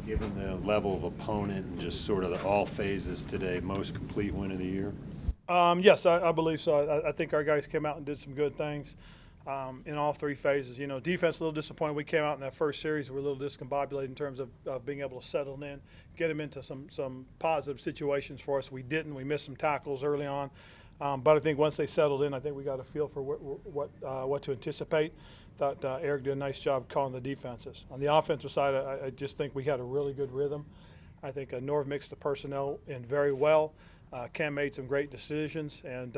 Given the level of opponent and just sort of all phases today, most complete win of the year? Yes, I believe so. I think our guys came out and did some good things in all three phases. You know, defense a little disappointed. We came out in that first series, we're a little discombobulated in terms of being able to settle in, get them into some positive situations for us. We didn't. We missed some tackles early on. But I think once they settled in, I think we got a feel for what to anticipate. Thought Eric did a nice job calling the defenses. On the offensive side, I just think we had a really good rhythm. I think Norv mixed the personnel in very well. Cam made some great decisions, and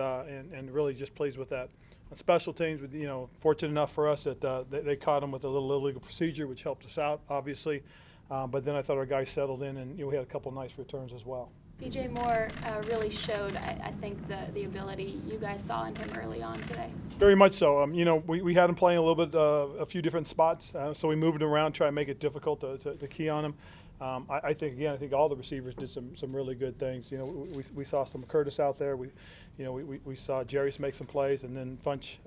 really just pleased with that. On special teams, you know, fortunate enough for us that they caught them with a little illegal procedure, which helped us out, obviously. But then I thought our guys settled in, and we had a couple nice returns as well. DJ Moore really showed, I think, the ability you guys saw in him early on today. Very much so. You know, we had him playing a little bit, a few different spots, so we moved him around, try to make it difficult to key on him. I think all the receivers did some really good things. You know, we saw some Curtis out there. We saw Jarius make some plays, and then Funch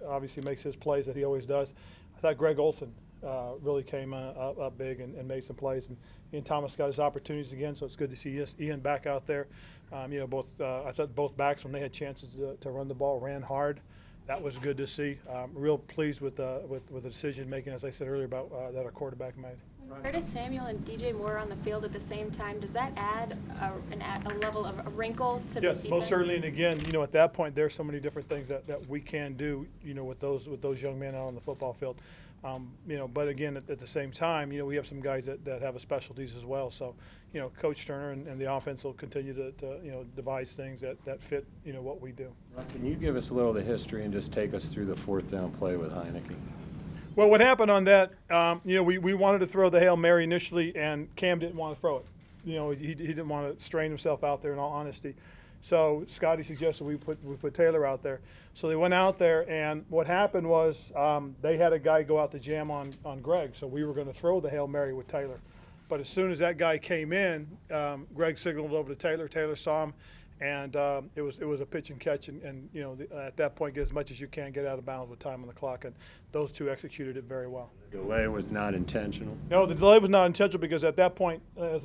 obviously makes his plays that he always does. I thought Greg Olson really came up big and made some plays, and Ian Thomas got his opportunities again, so it's good to see Ian back out there. You know, I thought both backs, when they had chances to run the ball, ran hard. That was good to see. Real pleased with the decision making, as I said earlier, about that our quarterback made. Curtis Samuel and DJ Moore on the field at the same time, does that add a level of a wrinkle to this defense? Yes, most certainly. And again, you know, at that point, there's so many different things that we can do, you know, with those young men out on the football field. You know, but again, at the same time, you know, we have some guys that have a specialties as well. So, you know, Coach Turner and the offense will continue to you know, devise things that fit, you know, what we do. Can you give us a little of the history and just take us through the fourth down play with Heineke? Well, what happened on that, you know, we wanted to throw the Hail Mary initially, and Cam didn't want to throw it. You know, he didn't want to strain himself out there, in all honesty. So Scotty suggested we put Taylor out there. So they went out there, and what happened was they had a guy go out to jam on Greg, so we were going to throw the Hail Mary with Taylor. But as soon as that guy came in, Greg signaled over to Taylor. Taylor saw him, and it was a pitch and catch, and you know, at that point, get as much as you can, get out of bounds with time on the clock, and those two executed it very well. The delay was not intentional? No, the delay was not intentional, because at that point,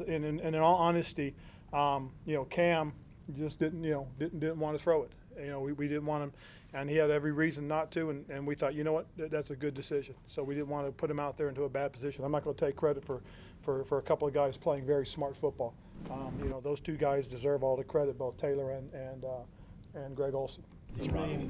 in all honesty, you know, Cam just didn't want to throw it. You know, we didn't want him, and he had every reason not to, and we thought, you know what, that's a good decision. So we didn't want to put him out there into a bad position. I'm not going to take credit for a couple of guys playing very smart football. You know, those two guys deserve all the credit, both Taylor and Greg Olson. So Ron,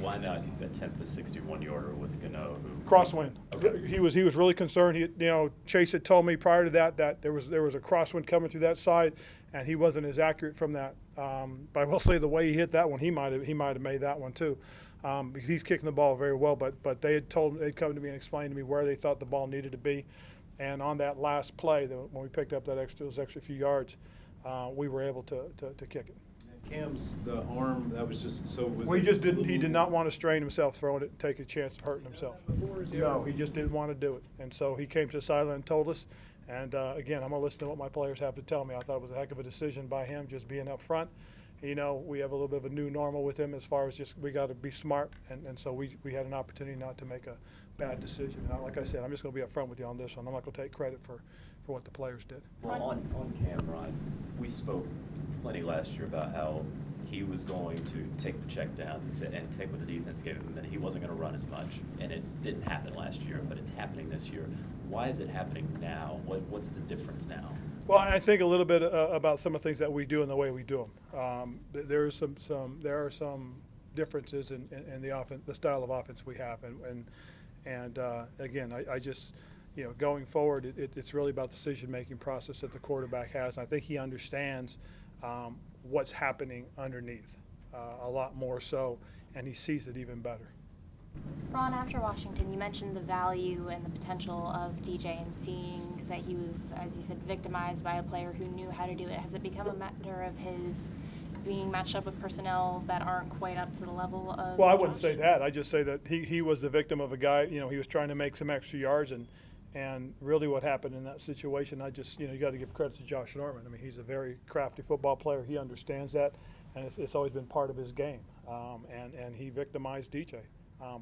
why not attempt the 61-yarder with Gano? Crosswind. Okay. He was really concerned. You know, Chase had told me prior to that there was a crosswind coming through that side, and he wasn't as accurate from that. But I will say the way he hit that one, he might have made that one too. Because he's kicking the ball very well. But they'd come to me and explained to me where they thought the ball needed to be, and on that last play, when we picked up those extra few yards, we were able to kick it. Cam's the arm, that was just so. He did not want to strain himself throwing it and take a chance of hurting himself. No, he just didn't want to do it, and so he came to the sideline and told us. And again, I'm gonna listen to what my players have to tell me. I thought it was a heck of a decision by him, just being up front. You know, we have a little bit of a new normal with him as far as just we got to be smart, and so we had an opportunity not to make a bad decision. And like I said, I'm just going to be up front with you on this one. I'm not going to take credit for what the players did. Well, on Cameron, we spoke plenty last year about how he was going to take the check downs and take what the defense gave him, and he wasn't going to run as much. And it didn't happen last year, but it's happening this year. Why is it happening now? What's the difference now? Well, I think a little bit about some of the things that we do and the way we do them. There are some differences in the offense, the style of offense we have, and again, I just, you know, going forward, it's really about the decision-making process that the quarterback has. And I think he understands what's happening underneath a lot more so, and he sees it even better. Ron, after Washington, you mentioned the value and the potential of DJ and seeing that he was, as you said, victimized by a player who knew how to do it. Has it become a matter of his being matched up with personnel that aren't quite up to the level of Well, I wouldn't Josh? say that. I just say that he was the victim of a guy, you know, he was trying to make some extra yards, and really what happened in that situation, I just, you know, you got to give credit to Josh Norman. I mean, he's a very crafty football player. He understands that, and it's always been part of his game, and he victimized DJ.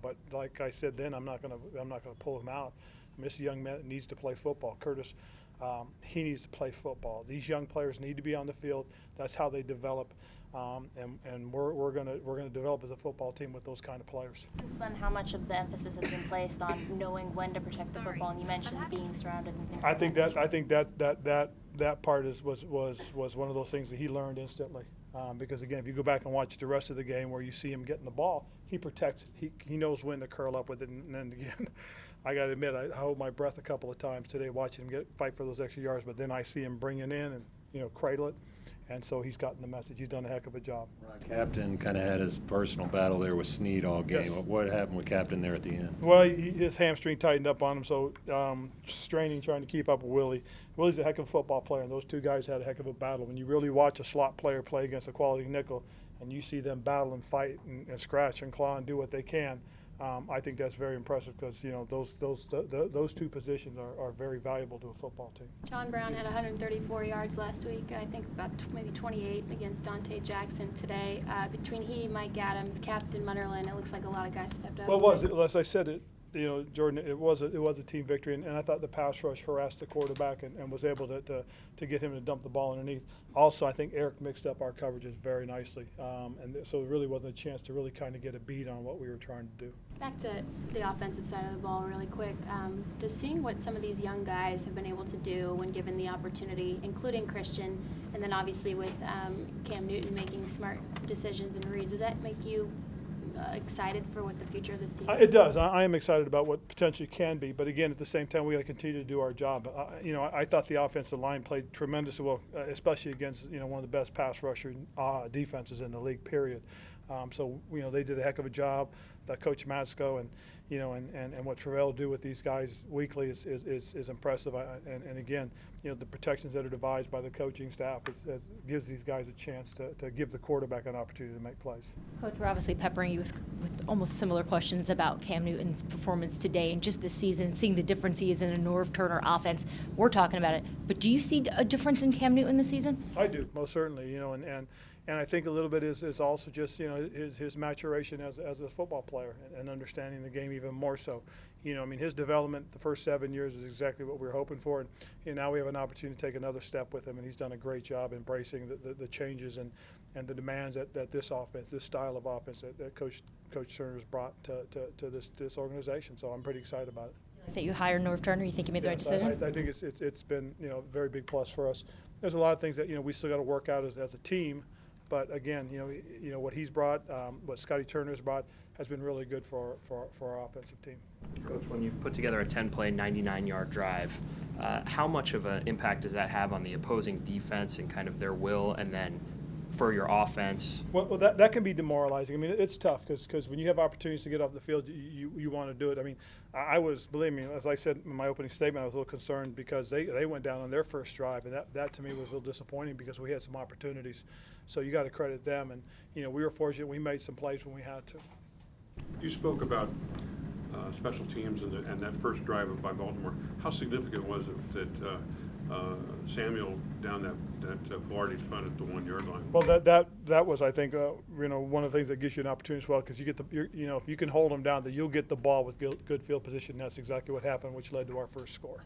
But like I said then, I'm not going to pull him out. I mean, this young man needs to play football. Curtis he needs to play football. These young players need to be on the field. That's how they develop, and we're gonna develop as a football team with those kind of players. Since then, how much of the emphasis has been placed on knowing when to protect the football? And you mentioned being surrounded and things like that. I think that part was one of those things that he learned instantly. Because again, if you go back and watch the rest of the game where you see him getting the ball, he protects. He knows when to curl up with it. And then again, I got to admit, I hold my breath a couple of times today watching him fight for those extra yards. But then I see him bring it in and cradle it, and so he's gotten the message. He's done a heck of a job. Captain kind of had his personal battle there with Snead all game. Yes. What happened with Captain there at the end? Well, his hamstring tightened up on him, so straining, trying to keep up with Willie. Willie's a heck of a football player, and those two guys had a heck of a battle. When you really watch a slot player play against a quality nickel, and you see them battle and fight and scratch and claw and do what they can, I think that's very impressive because those two positions are very valuable to a football team. John Brown had 134 yards last week. I think about maybe 28 against Dante Jackson today. Between he, Mike Adams, Captain Munnerlin, it looks like a lot of guys stepped up. Well, it was, as I said, Jordan, it was a team victory, and I thought the pass rush harassed the quarterback and was able to get him to dump the ball underneath. Also, I think Eric mixed up our coverages very nicely, and so it really wasn't a chance to really kind of get a beat on what we were trying to do. Back to the offensive side of the ball really quick. Does seeing what some of these young guys have been able to do when given the opportunity, including Christian, and then obviously with Cam Newton making smart decisions and reads, does that make you excited for what the future of this team is? It does. I am excited about what potentially can be, but again, at the same time, we got to continue to do our job. I thought the offensive line played tremendously well, especially against one of the best pass rusher defenses in the league. Period. So they did a heck of a job. That Coach Matsko and what Travell do with these guys weekly is impressive. And again, the protections that are devised by the coaching staff gives these guys a chance to give the quarterback an opportunity to make plays. Coach, we're obviously peppering you with almost similar questions about Cam Newton's performance today and just this season, seeing the difference he is in a Norv Turner offense. We're talking about it, but do you see a difference in Cam Newton this season? I do, most certainly. And I think a little bit is also just his maturation as a football player and understanding the game even more so. His development the first 7 years is exactly what we were hoping for, and now we have an opportunity to take another step with him, and he's done a great job embracing the changes and the demands that this offense, this style of offense that Coach Turner's brought to this organization. So I'm pretty excited about it. That you hired Norv Turner, you think you made the right decision? I think it's been a very big plus for us. There's a lot of things that we still got to work out as a team. But again, what he's brought, what Scotty Turner's brought, has been really good for our offensive team. Coach, when you put together a 10-play, 99-yard drive, how much of an impact does that have on the opposing defense and kind of their will, and then for your offense? Well, that can be demoralizing. It's tough because when you have opportunities to get off the field, you want to do it. Believe me, as I said in my opening statement, I was a little concerned because they went down on their first drive, and that to me was a little disappointing because we had some opportunities. So you got to credit them, and we were fortunate. We made some plays when we had to. You spoke about special teams and that first drive by Baltimore. How significant was it that Samuel down that Pilardi's punt at the 1 yard line? Well, that was, I think, one of the things that gives you an opportunity as well, because you get if you can hold them down, that you'll get the ball with good field position. That's exactly what happened, which led to our first score.